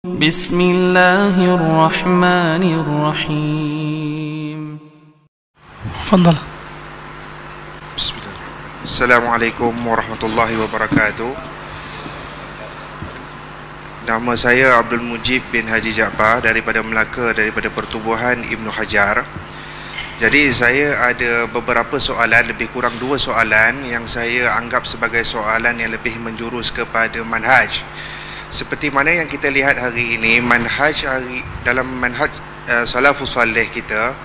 Bismillahirrahmanirrahim. Fadal. Bismillah. Assalamualaikum warahmatullahi wabarakatuh. Nama saya Abdul Mujib bin Haji Jaafar daripada Melaka, daripada Pertubuhan Ibnu Hajar. Jadi saya ada beberapa soalan, lebih kurang 2 soalan yang saya anggap sebagai soalan yang lebih menjurus kepada manhaj. Seperti mana yang kita lihat hari ini, dalam manhaj salafus salih kita,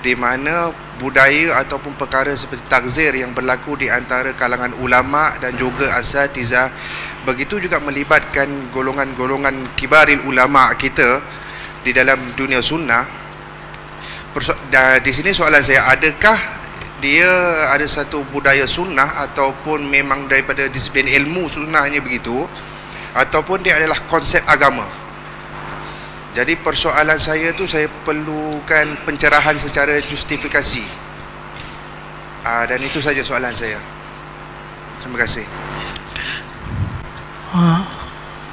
di mana budaya ataupun perkara seperti takzir yang berlaku di antara kalangan ulama dan juga asatizah, begitu juga melibatkan golongan-golongan kibaril ulama kita di dalam dunia sunnah. Di sini soalan saya, adakah dia ada satu budaya sunnah ataupun memang daripada disiplin ilmu sunnahnya begitu, ataupun dia adalah konsep agama? Jadi persoalan saya tu, saya perlukan pencerahan secara justifikasi. Dan itu saja soalan saya. Terima kasih.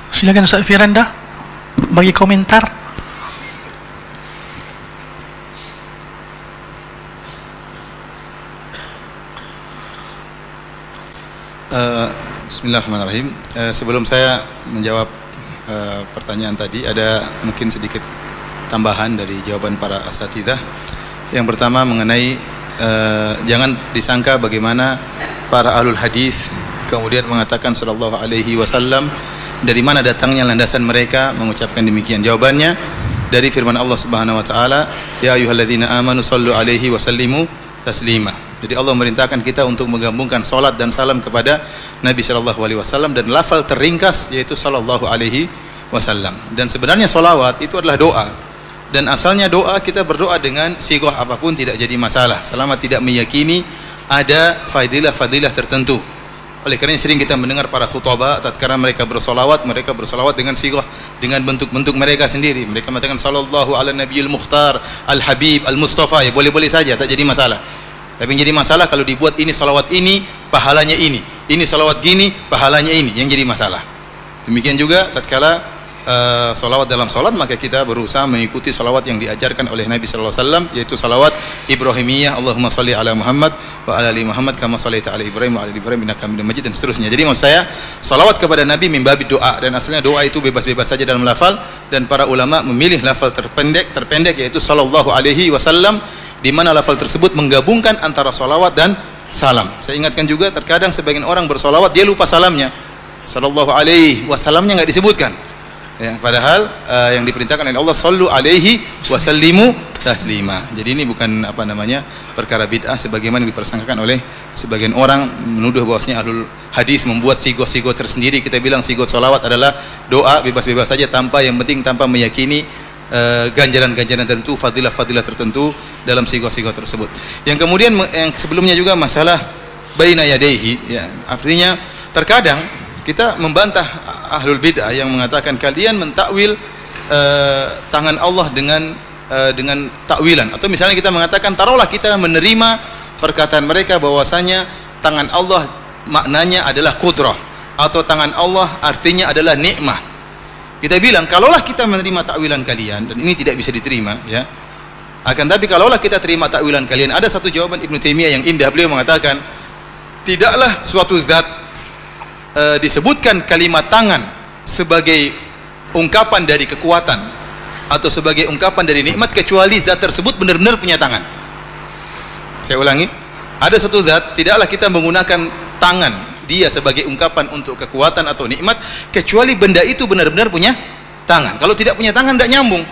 Silakan Ustaz Firanda bagi komentar. Bismillahirrahmanirrahim. Sebelum saya menjawab pertanyaan tadi, ada mungkin sedikit tambahan dari jawaban para asatidzah. Yang pertama mengenai jangan disangka bagaimana para ahlul hadis kemudian mengatakan sallallahu alaihi wasallam, dari mana datangnya landasan mereka mengucapkan demikian. Jawabannya dari firman Allah Subhanahu wa taala, ya ayyuhalladzina amanu sallu alaihi wasallimu taslima. Jadi Allah merintahkan kita untuk menggabungkan salat dan salam kepada Nabi sallallahu alaihi wasallam, dan lafal terringkas yaitu sallallahu alaihi wasallam. Dan sebenarnya salawat itu adalah doa, dan asalnya doa kita berdoa dengan sighah apapun tidak jadi masalah selama tidak meyakini ada fadilah-fadilah tertentu. Oleh kerana sering kita mendengar para khutbah tatkala mereka bersolawat dengan sighah, dengan bentuk-bentuk mereka sendiri. Mereka mengatakan sallallahu ala nabiyil mukhtar al habib al mustafa, ya boleh-boleh saja, tak jadi masalah. Tapi yang jadi masalah kalau dibuat ini salawat ini pahalanya ini salawat gini pahalanya ini, yang jadi masalah. Demikian juga tatkala salawat dalam salat, maka kita berusaha mengikuti salawat yang diajarkan oleh Nabi sallallahu alaihi wasallam, yaitu salawat Ibrahimiyah, Allahumma shalli ala Muhammad wa ala ali Muhammad kama shallaita ala Ibrahim wa ala ali Ibrahim innaka Hamidum Majid, dan seterusnya. Jadi maksud saya salawat kepada Nabi mimbabi doa, dan asalnya doa itu bebas-bebas saja dalam lafal, dan para ulama memilih lafal terpendek yaitu sallallahu alaihi wasallam, di mana lafal tersebut menggabungkan antara salawat dan salam. Saya ingatkan juga terkadang sebagian orang bersalawat dia lupa salamnya, sallallahu alaihi wasallamnya enggak disebutkan. Ya, padahal yang diperintahkan oleh Allah sallu alaihi wasallimu taslima. Jadi ini bukan perkara bid'ah sebagaimana dipersangkakan oleh sebagian orang, menuduh bahwasanya ahlul hadis membuat sighah-sighah tersendiri. Kita bilang sighah salawat adalah doa bebas-bebas saja tanpa meyakini ganjaran-ganjaran tertentu, fadilah-fadilah tertentu dalam sighah-sighah tersebut. Yang kemudian yang sebelumnya juga masalah baina yadaihi, ya, artinya terkadang kita membantah ahlul bid'ah yang mengatakan kalian mentakwil tangan Allah dengan takwilan, atau misalnya kita mengatakan taruhlah kita menerima perkataan mereka bahwasanya tangan Allah maknanya adalah qudrah, atau tangan Allah artinya adalah nikmah. Kita bilang kalaulah kita menerima takwilan kalian, dan ini tidak bisa diterima, ya. Akan tapi kalaulah kita terima takwilan kalian, ada satu jawaban Ibnu Taimiyah yang indah. Beliau mengatakan tidaklah suatu zat disebutkan kalimat tangan sebagai ungkapan dari kekuatan atau sebagai ungkapan dari nikmat kecuali zat tersebut benar-benar punya tangan. Saya ulangi, ada satu zat tidaklah kita menggunakan tangan dia sebagai ungkapan untuk kekuatan atau nikmat kecuali benda itu benar-benar punya tangan. Kalau tidak punya tangan tidak nyambung,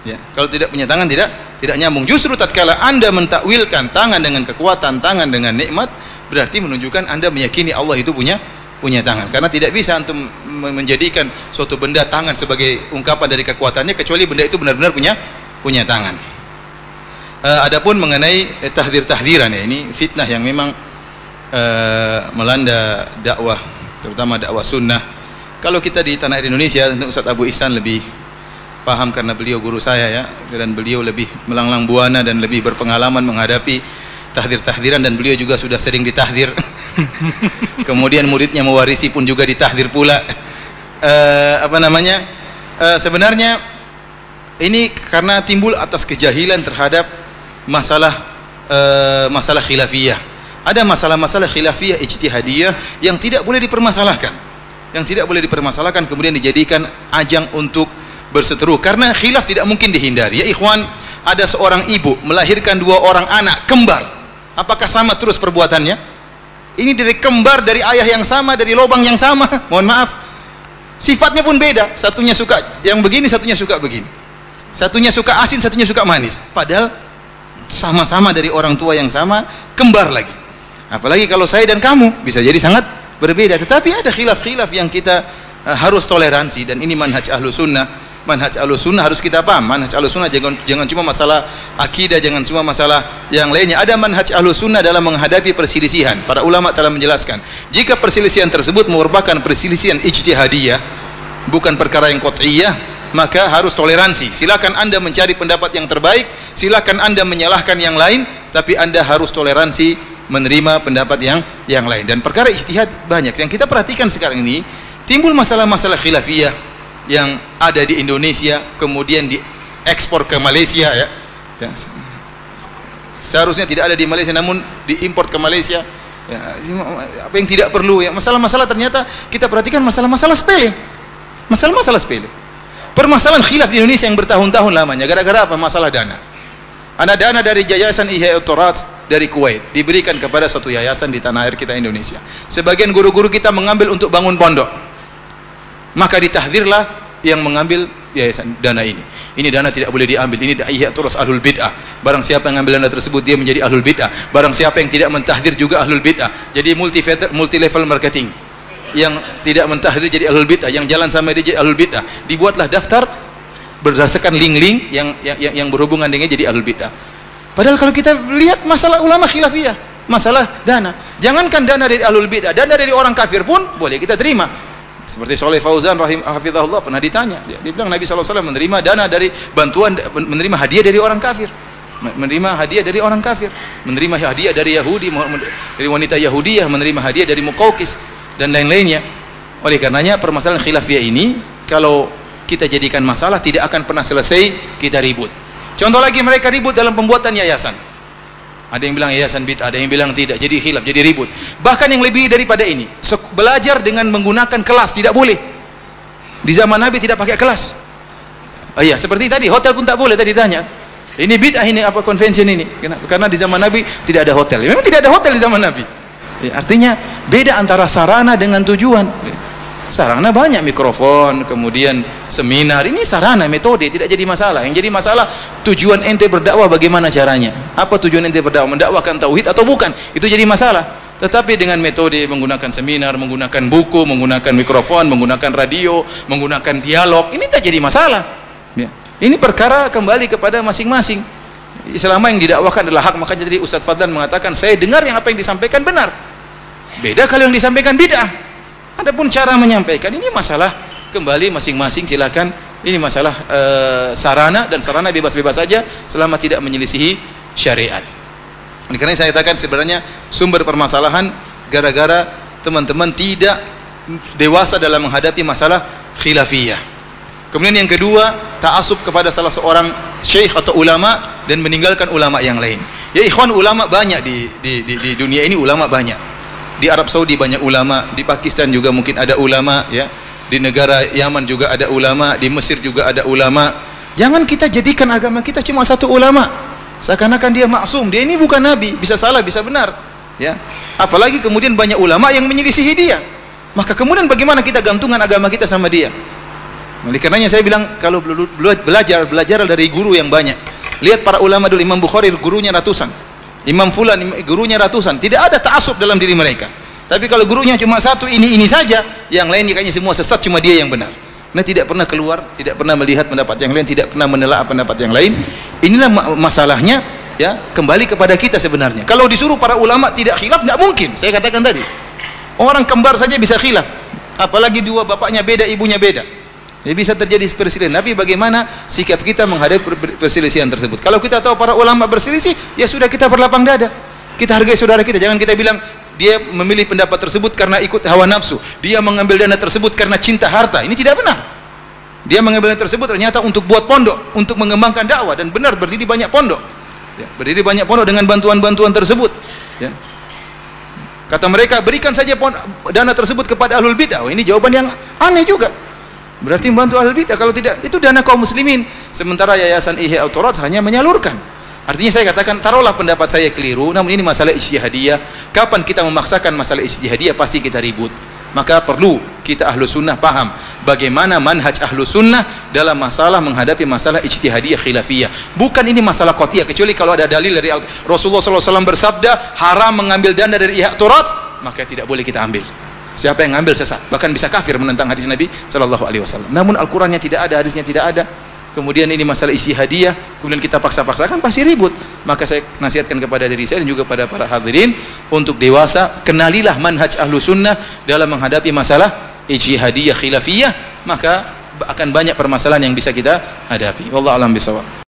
ya. Kalau tidak punya tangan tidak nyambung. Justru tatkala Anda mentakwilkan tangan dengan kekuatan, tangan dengan nikmat, berarti menunjukkan Anda meyakini Allah itu punya tangan. Karena tidak bisa untuk menjadikan suatu benda tangan sebagai ungkapan dari kekuatannya kecuali benda itu benar-benar punya tangan. Adapun mengenai tahdzir-tahdziran, ya, ini fitnah yang memang melanda dakwah, terutama dakwah sunnah. Kalau kita di tanah air Indonesia, Ustaz Abu Ihsan lebih paham karena beliau guru saya, ya, dan beliau lebih melanglang buana dan lebih berpengalaman menghadapi tahdzir-tahdziran, dan beliau juga sudah sering ditahdzir. Kemudian muridnya mewarisi pun juga ditahdzir pula. sebenarnya ini karena timbul atas kejahilan terhadap masalah khilafiyah. Ada masalah-masalah khilafiyah ijtihadiyah yang tidak boleh dipermasalahkan. Yang tidak boleh dipermasalahkan kemudian dijadikan ajang untuk berseteru, karena khilaf tidak mungkin dihindari. Ya ikhwan, ada seorang ibu melahirkan 2 orang anak kembar. Apakah sama terus perbuatannya? Ini dari kembar, dari ayah yang sama, dari lubang yang sama. Mohon maaf, sifatnya pun beda. Satunya suka yang begini, satunya suka begini. Satunya suka asin, satunya suka manis. Padahal sama-sama dari orang tua yang sama, kembar lagi. Apalagi kalau saya dan kamu, bisa jadi sangat berbeda. Tetapi ada khilaf-khilaf yang kita harus toleransi, dan ini manhaj Ahlus Sunnah. Manhaj Ahlus Sunnah harus kita paham. Manhaj Ahlus Sunnah jangan cuma masalah akidah, jangan cuma masalah yang lainnya. Ada manhaj Ahlus Sunnah dalam menghadapi perselisihan. Para ulama telah menjelaskan, jika perselisihan tersebut merupakan perselisihan ijtihadiyah, bukan perkara yang qat'iyah, maka harus toleransi. Silakan Anda mencari pendapat yang terbaik, silakan Anda menyalahkan yang lain, tapi Anda harus toleransi menerima pendapat yang lain. Dan perkara ijtihad banyak. Yang kita perhatikan sekarang ini, timbul masalah-masalah khilafiyah yang ada di Indonesia kemudian diekspor ke Malaysia, ya. Seharusnya tidak ada di Malaysia namun diimpor ke Malaysia, ya. Apa yang tidak perlu, ya. Masalah-masalah ternyata kita perhatikan masalah-masalah sepele. Masalah-masalah sepele. Permasalahan khilaf di Indonesia yang bertahun-tahun lamanya gara-gara apa? Masalah dana. Ada dana dari Yayasan Ihya'ut Turath dari Kuwait diberikan kepada suatu yayasan di tanah air kita Indonesia. Sebagian guru-guru kita mengambil untuk bangun pondok, maka ditahdzirlah yang mengambil yayasan dana ini. Ini dana tidak boleh diambil, ini Ihya'ut Turath ahlul bid'ah. Barang siapa yang mengambil dana tersebut dia menjadi ahlul bid'ah. Barang siapa yang tidak mentahdzir juga ahlul bid'ah. Jadi multi level marketing. Yang tidak mentahdzir jadi ahlul bid'ah, yang jalan sama dia jadi ahlul bid'ah. Dibuatlah daftar berdasarkan link-link yang berhubungan dengan jadi ahlul bid'ah. Padahal kalau kita lihat masalah ulama khilafiyah, masalah dana, jangankan dana dari ahlul bid'ah, dana dari orang kafir pun boleh kita terima. Seperti Shalih Fauzan hafizahullah pernah ditanya, dia bilang Nabi SAW menerima dana dari bantuan, menerima hadiah dari orang kafir, menerima hadiah dari orang kafir, menerima hadiah dari Yahudi, dari wanita Yahudiyah, menerima hadiah dari Muqawqis dan lain-lainnya. Oleh karenanya permasalahan khilafiyah ini kalau kita jadikan masalah tidak akan pernah selesai, kita ribut. Contoh lagi, mereka ribut dalam pembuatan yayasan. Ada yang bilang yayasan bid'ah, ada yang bilang tidak, jadi khilaf, jadi ribut. Bahkan yang lebih daripada ini, belajar dengan menggunakan kelas tidak boleh. Di zaman Nabi tidak pakai kelas. Oh iya, seperti tadi, hotel pun tak boleh. Tadi tanya, ini bid'ah, ini apa convention ini? Karena di zaman Nabi tidak ada hotel. Memang tidak ada hotel di zaman Nabi. Ya, artinya beda antara sarana dengan tujuan. Sarana banyak, mikrofon, kemudian seminar, ini sarana, metode, tidak jadi masalah. Yang jadi masalah tujuan ente berdakwah, bagaimana caranya? Apa tujuan ente berdakwah? Mendakwakan tauhid atau bukan? Itu jadi masalah. Tetapi dengan metode menggunakan seminar, menggunakan buku, menggunakan mikrofon, menggunakan radio, menggunakan dialog, ini tak jadi masalah, ya. Ini perkara kembali kepada masing-masing. Selama yang didakwakan adalah hak, maka jadi Ustaz Fadlan mengatakan saya dengar yang apa yang disampaikan benar. Beda kalau yang disampaikan bid'ah. Adapun cara menyampaikan, ini masalah kembali masing-masing, silakan. Ini masalah sarana, dan sarana bebas-bebas saja selama tidak menyelisihi syariat. Karena saya katakan sebenarnya sumber permasalahan gara-gara teman-teman tidak dewasa dalam menghadapi masalah khilafiyah. Kemudian yang kedua, ta'assub kepada salah seorang syekh atau ulama dan meninggalkan ulama yang lain. Ya ikhwan, ulama banyak di dunia ini, ulama banyak. Di Arab Saudi banyak ulama, di Pakistan juga mungkin ada ulama, ya. Di negara Yaman juga ada ulama, di Mesir juga ada ulama. Jangan kita jadikan agama kita cuma satu ulama, seakan-akan dia maksum. Dia ini bukan nabi, bisa salah, bisa benar, ya. Apalagi kemudian banyak ulama yang menyelisihi dia. Maka kemudian bagaimana kita gantungan agama kita sama dia? Oleh karenanya saya bilang, kalau belajar dari guru yang banyak. Lihat para ulama dulu, Imam Bukhari gurunya ratusan, Imam Fulan gurunya ratusan, tidak ada ta'assub dalam diri mereka. Tapi kalau gurunya cuma satu, ini saja, yang lain kayaknya semua sesat, cuma dia yang benar. Karena tidak pernah keluar, tidak pernah melihat pendapat yang lain, tidak pernah menelaah pendapat yang lain. Inilah masalahnya, ya. Kembali kepada kita sebenarnya. Kalau disuruh para ulama tidak khilaf, tidak mungkin. Saya katakan tadi, orang kembar saja bisa khilaf, apalagi dua bapaknya beda, ibunya beda. Ya, bisa terjadi perselisihan. Tapi bagaimana sikap kita menghadapi perselisihan tersebut? Kalau kita tahu para ulama berselisih, ya sudah, kita berlapang dada. Kita hargai saudara kita. Jangan kita bilang dia memilih pendapat tersebut karena ikut hawa nafsu, dia mengambil dana tersebut karena cinta harta. Ini tidak benar. Dia mengambil dana tersebut ternyata untuk buat pondok, untuk mengembangkan dakwah, dan benar berdiri banyak pondok. Ya, berdiri banyak pondok dengan bantuan-bantuan tersebut. Ya. Kata mereka, berikan saja dana tersebut kepada ahlul bidah. Oh, ini jawaban yang aneh juga. Berarti membantu ahlul bidah, kalau tidak itu dana kaum muslimin. Sementara Yayasan Ihya At-Turath hanya menyalurkan. Artinya saya katakan, taruhlah pendapat saya keliru, namun ini masalah ijtihadiyah. Kapan kita memaksakan masalah ijtihadiyah, pasti kita ribut. Maka perlu kita ahlu sunnah paham bagaimana manhaj ahlu sunnah dalam masalah menghadapi masalah ijtihadiyah khilafiyah. Bukan ini masalah qat'iyah, kecuali kalau ada dalil dari Rasulullah SAW bersabda haram mengambil dana dari Ihya At-Turath, maka tidak boleh kita ambil. Siapa yang ngambil sesat, bahkan bisa kafir menentang hadis Nabi SAW. Namun Al-Qurannya tidak ada, hadisnya tidak ada. Kemudian ini masalah ijtihadiyah, kemudian kita paksa-paksakan, pasti ribut. Maka saya nasihatkan kepada diri saya dan juga pada para hadirin untuk dewasa, kenalilah manhaj ahlu sunnah dalam menghadapi masalah ijtihadiyah khilafiyah, maka akan banyak permasalahan yang bisa kita hadapi. Wallahu a'lam bishawab.